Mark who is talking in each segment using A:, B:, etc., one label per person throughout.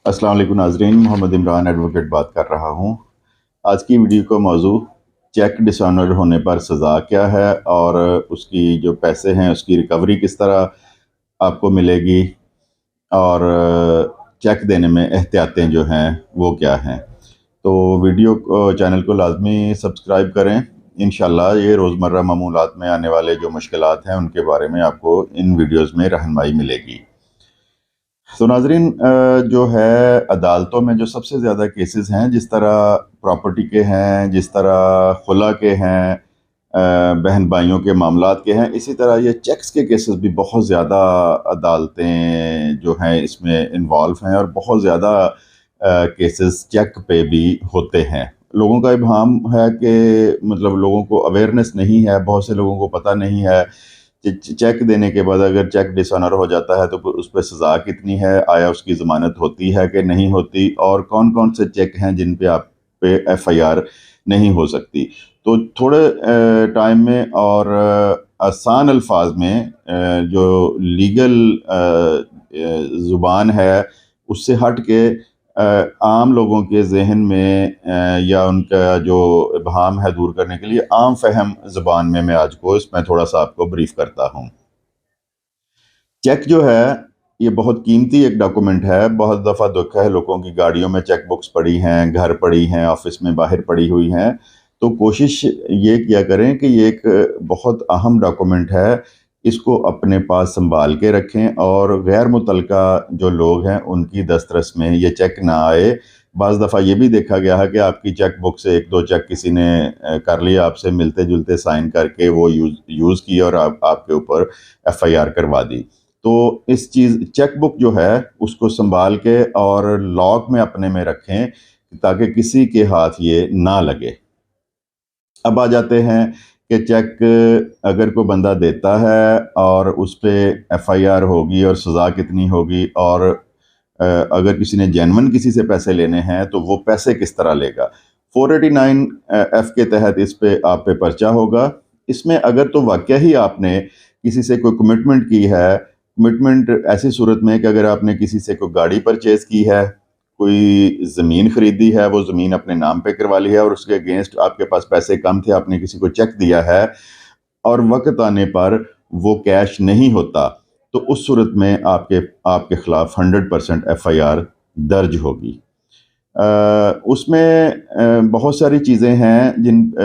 A: अस्सलाम वालेकुम नाजरीन, मोहम्मद इमरान एडवोकेट बात कर रहा हूँ। आज की वीडियो का मौजू चेक डिसऑनर होने पर सज़ा क्या है और उसकी जो पैसे हैं उसकी रिकवरी किस तरह आपको मिलेगी और चेक देने में एहतियातें जो हैं वो क्या हैं। तो वीडियो को चैनल को लाजमी सब्सक्राइब करें। इंशाल्लाह ये रोज़मर्रा मामूलात में आने वाले जो मुश्किलात हैं उनके बारे में आपको इन वीडियोज़ में रहनुमाई मिलेगी। तो नाजरीन, जो है अदालतों में जो सबसे ज़्यादा केसेस हैं, जिस तरह प्रॉपर्टी के हैं, जिस तरह खुला के हैं, बहन भाइयों के मामलात के हैं, इसी तरह ये चेक्स के केसेस भी बहुत ज़्यादा अदालतें जो हैं इसमें इन्वॉल्व हैं और बहुत ज़्यादा केसेस चेक पे भी होते हैं। लोगों का इब्हाम है कि मतलब लोगों को अवेयरनेस नहीं है, बहुत से लोगों को पता नहीं है चेक देने के बाद अगर चेक डिसऑनर हो जाता है तो उस पर सज़ा कितनी है, आया उसकी ज़मानत होती है कि नहीं होती, और कौन कौन से चेक हैं जिन पे आप पे एफआईआर नहीं हो सकती। तो थोड़े टाइम में और आसान अल्फाज में जो लीगल ज़ुबान है उससे हट के आम लोगों के जहन में या उनका जो इब्हाम है दूर करने के लिए आम फहम ज़ुबान में मैं आज को इसमें थोड़ा सा आपको ब्रीफ करता हूँ। चेक जो है ये बहुत कीमती एक डॉक्यूमेंट है। बहुत दफ़ा देखा है लोगों की गाड़ियों में चेक बुक्स पड़ी हैं, घर पड़ी हैं, ऑफिस में बाहर पड़ी हुई हैं। तो कोशिश ये किया करें कि ये एक बहुत अहम डॉक्यूमेंट है, इसको अपने पास संभाल के रखें और गैर मुतलका जो लोग हैं उनकी दस्तरस में ये चेक ना आए। बाज़ दफ़ा ये भी देखा गया है कि आपकी चेक बुक से एक दो चेक किसी ने कर लिया, आपसे मिलते जुलते साइन करके वो यूज़ किया और आपके ऊपर एफआईआर करवा दी। तो इस चीज़ चेक बुक जो है उसको संभाल के और लॉक में अपने में रखें ताकि किसी के हाथ ये ना लगे। अब आ जाते हैं कि चेक अगर कोई बंदा देता है और उस पे एफआईआर होगी और सज़ा कितनी होगी, और अगर किसी ने जेन्युइन किसी से पैसे लेने हैं तो वो पैसे किस तरह लेगा। 489 एफ के तहत इस पे आप पे पर्चा होगा। इसमें अगर तो वाकया ही आपने किसी से कोई कमिटमेंट की है, कमिटमेंट ऐसी सूरत में कि अगर आपने किसी से कोई गाड़ी परचेज़ की है, कोई ज़मीन ख़रीदी है, वो ज़मीन अपने नाम पे करवा ली है और उसके अगेंस्ट आपके पास पैसे कम थे, आपने किसी को चेक दिया है और वक़्त आने पर वो कैश नहीं होता, तो उस सूरत में आपके आपके ख़िलाफ़ 100% एफआईआर दर्ज होगी। उसमें बहुत सारी चीज़ें हैं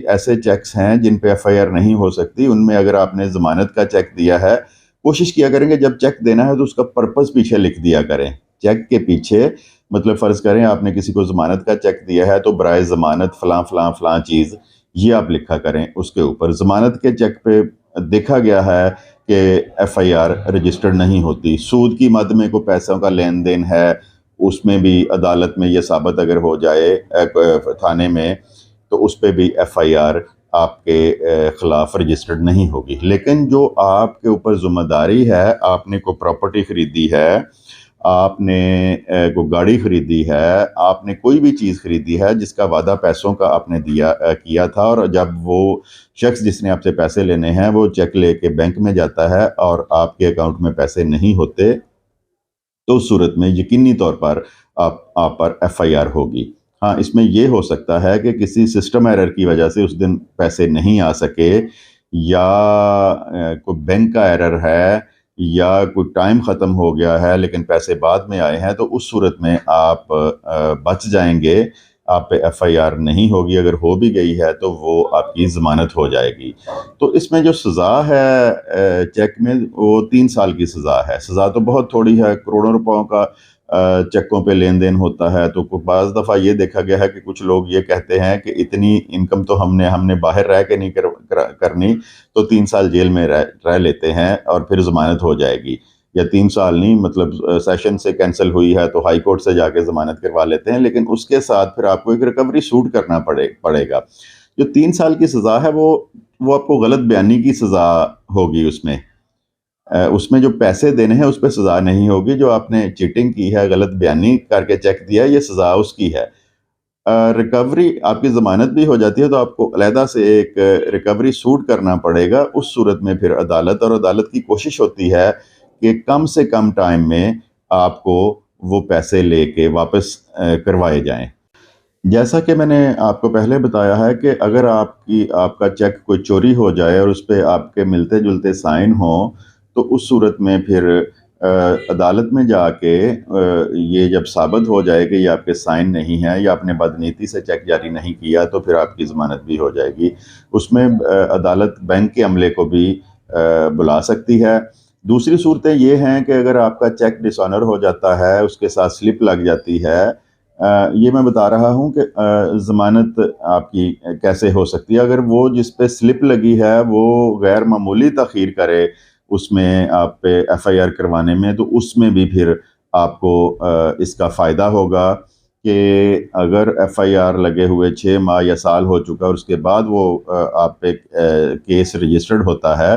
A: ऐसे चेक्स हैं जिन पे एफआईआर नहीं हो सकती। उनमें अगर आपने ज़मानत का चेक दिया है, कोशिश किया करेंगे जब चेक देना है तो उसका पर्पस पीछे लिख दिया करें। चेक के पीछे मतलब फ़र्ज़ करें आपने किसी को ज़मानत का चेक दिया है तो बराए ज़मानत फ़लाँ फ़लाँ फ़लाँ चीज़ ये आप लिखा करें उसके ऊपर। ज़मानत के चेक पे देखा गया है कि एफआईआर रजिस्टर्ड नहीं होती। सूद की मद में कोई पैसों का लेन देन है, उसमें भी अदालत में ये साबित अगर हो जाए थाने में, तो उस पे भी एफआईआर आपके ख़िलाफ़ रजिस्टर्ड नहीं होगी। लेकिन जो आपके ऊपर ज़िम्मेदारी है, आपने कोई प्रॉपर्टी ख़रीदी है, आपने कोई गाड़ी ख़रीदी है, आपने कोई भी चीज़ ख़रीदी है जिसका वादा पैसों का आपने किया था, और जब वो शख्स जिसने आपसे पैसे लेने हैं वो चेक लेके बैंक में जाता है और आपके अकाउंट में पैसे नहीं होते, तो उस सूरत में यकीनी तौर पर आप पर एफआईआर होगी। हाँ, इसमें ये हो सकता है कि किसी सिस्टम एरर की वजह से उस दिन पैसे नहीं आ सके, या कोई बैंक का एरर है, या कोई टाइम ख़त्म हो गया है लेकिन पैसे बाद में आए हैं, तो उस सूरत में आप बच जाएंगे, आप पे एफआईआर नहीं होगी। अगर हो भी गई है तो वो आपकी ज़मानत हो जाएगी। तो इसमें जो सज़ा है चेक में, वो 3 साल की सज़ा है। सज़ा तो बहुत थोड़ी है, करोड़ों रुपयों का चेकों पे लेन देन होता है। तो बाज़ दफ़ा ये देखा गया है कि कुछ लोग ये कहते हैं कि इतनी इनकम तो हमने बाहर रह के नहीं करनी, तो 3 साल जेल में रह लेते हैं और फिर ज़मानत हो जाएगी। या 3 साल नहीं, मतलब सेशन से कैंसिल हुई है तो हाई कोर्ट से जाके ज़मानत करवा लेते हैं, लेकिन उसके साथ फिर आपको एक रिकवरी सूट करना पड़ेगा। जो 3 साल की सज़ा है वो आपको गलत बयानी की सज़ा होगी। उसमें जो पैसे देने हैं उस पर सज़ा नहीं होगी। जो आपने चीटिंग की है, गलत बयानी करके चेक दिया है, ये सज़ा उसकी है। रिकवरी आपकी ज़मानत भी हो जाती है तो आपको अलहदा से एक रिकवरी सूट करना पड़ेगा। उस सूरत में फिर अदालत की कोशिश होती है कि कम से कम टाइम में आपको وہ پیسے لے کے واپس کروائے جائیں۔ جیسا کہ میں نے آپ کو پہلے بتایا ہے کہ اگر آپ کا چیک کوئی چوری ہو جائے اور اس پہ آپ کے ملتے جلتے سائن ہوں، تو اس صورت میں پھر عدالت میں جا کے یہ جب ثابت ہو جائے کہ یہ آپ کے سائن نہیں ہیں یا آپ نے بدنیتی سے چیک جاری نہیں کیا، تو پھر آپ کی ضمانت بھی ہو جائے گی۔ اس میں عدالت بینک کے عملے کو بھی بلا سکتی ہے۔ دوسری صورتیں یہ ہیں کہ اگر آپ کا چیک ڈس آنر ہو جاتا ہے، اس کے ساتھ سلپ لگ جاتی ہے، یہ میں بتا رہا ہوں کہ ضمانت آپ کی کیسے ہو سکتی ہے۔ اگر وہ جس پہ سلپ لگی ہے وہ غیر معمولی تاخیر کرے اس میں آپ پہ ایف آئی آر کروانے میں، تو اس میں بھی پھر آپ کو اس کا فائدہ ہوگا کہ اگر ایف آئی آر لگے ہوئے 6 ماہ یا سال ہو چکا اور اس کے بعد وہ آپ پہ کیس رجسٹرڈ ہوتا ہے،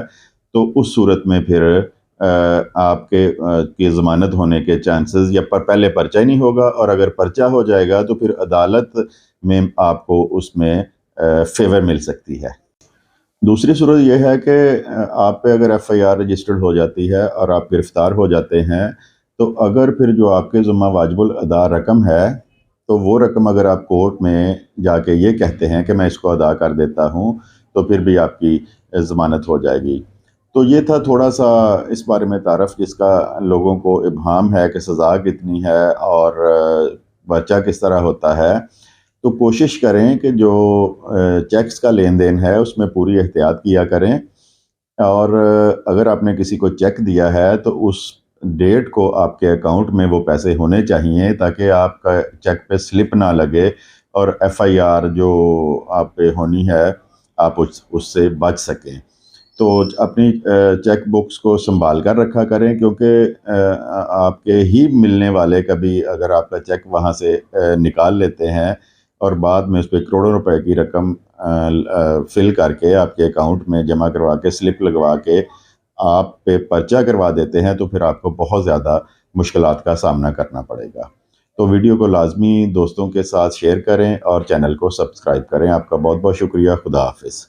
A: تو اس صورت میں پھر آپ کے ضمانت ہونے کے چانسز یا پہلے پرچہ ہی نہیں ہوگا، اور اگر پرچہ ہو جائے گا تو پھر عدالت میں آپ کو اس میں فیور مل سکتی ہے۔ دوسری صورت یہ ہے کہ آپ پہ اگر ایف آئی آر رجسٹرڈ ہو جاتی ہے اور آپ گرفتار ہو جاتے ہیں، تو اگر پھر جو آپ کے ذمہ واجب الادا رقم ہے، تو وہ رقم اگر آپ کورٹ میں جا کے یہ کہتے ہیں کہ میں اس کو ادا کر دیتا ہوں، تو پھر بھی آپ کی ضمانت ہو جائے گی۔ تو یہ تھا تھوڑا سا اس بارے میں تعارف، جس کا لوگوں کو ابہام ہے کہ سزا کتنی ہے اور بچہ کس طرح ہوتا ہے۔ تو کوشش کریں کہ جو چیکس کا لین دین ہے اس میں پوری احتیاط کیا کریں، اور اگر آپ نے کسی کو چیک دیا ہے تو اس ڈیٹ کو آپ کے اکاؤنٹ میں وہ پیسے ہونے چاہیے، تاکہ آپ کا چیک پہ سلپ نہ لگے اور ایف آئی آر جو آپ پہ ہونی ہے آپ اس سے بچ سکیں۔ تو اپنی چیک بکس کو سنبھال کر رکھا کریں، کیونکہ آپ کے ہی ملنے والے کبھی اگر آپ کا چیک وہاں سے نکال لیتے ہیں اور بعد میں اس پہ کروڑوں روپے کی رقم فل کر کے آپ کے اکاؤنٹ میں جمع کروا کے سلپ لگوا کے آپ پہ پرچہ کروا دیتے ہیں، تو پھر آپ کو بہت زیادہ مشکلات کا سامنا کرنا پڑے گا۔ تو ویڈیو کو لازمی دوستوں کے ساتھ شیئر کریں اور چینل کو سبسکرائب کریں۔ آپ کا بہت بہت شکریہ۔ خدا حافظ۔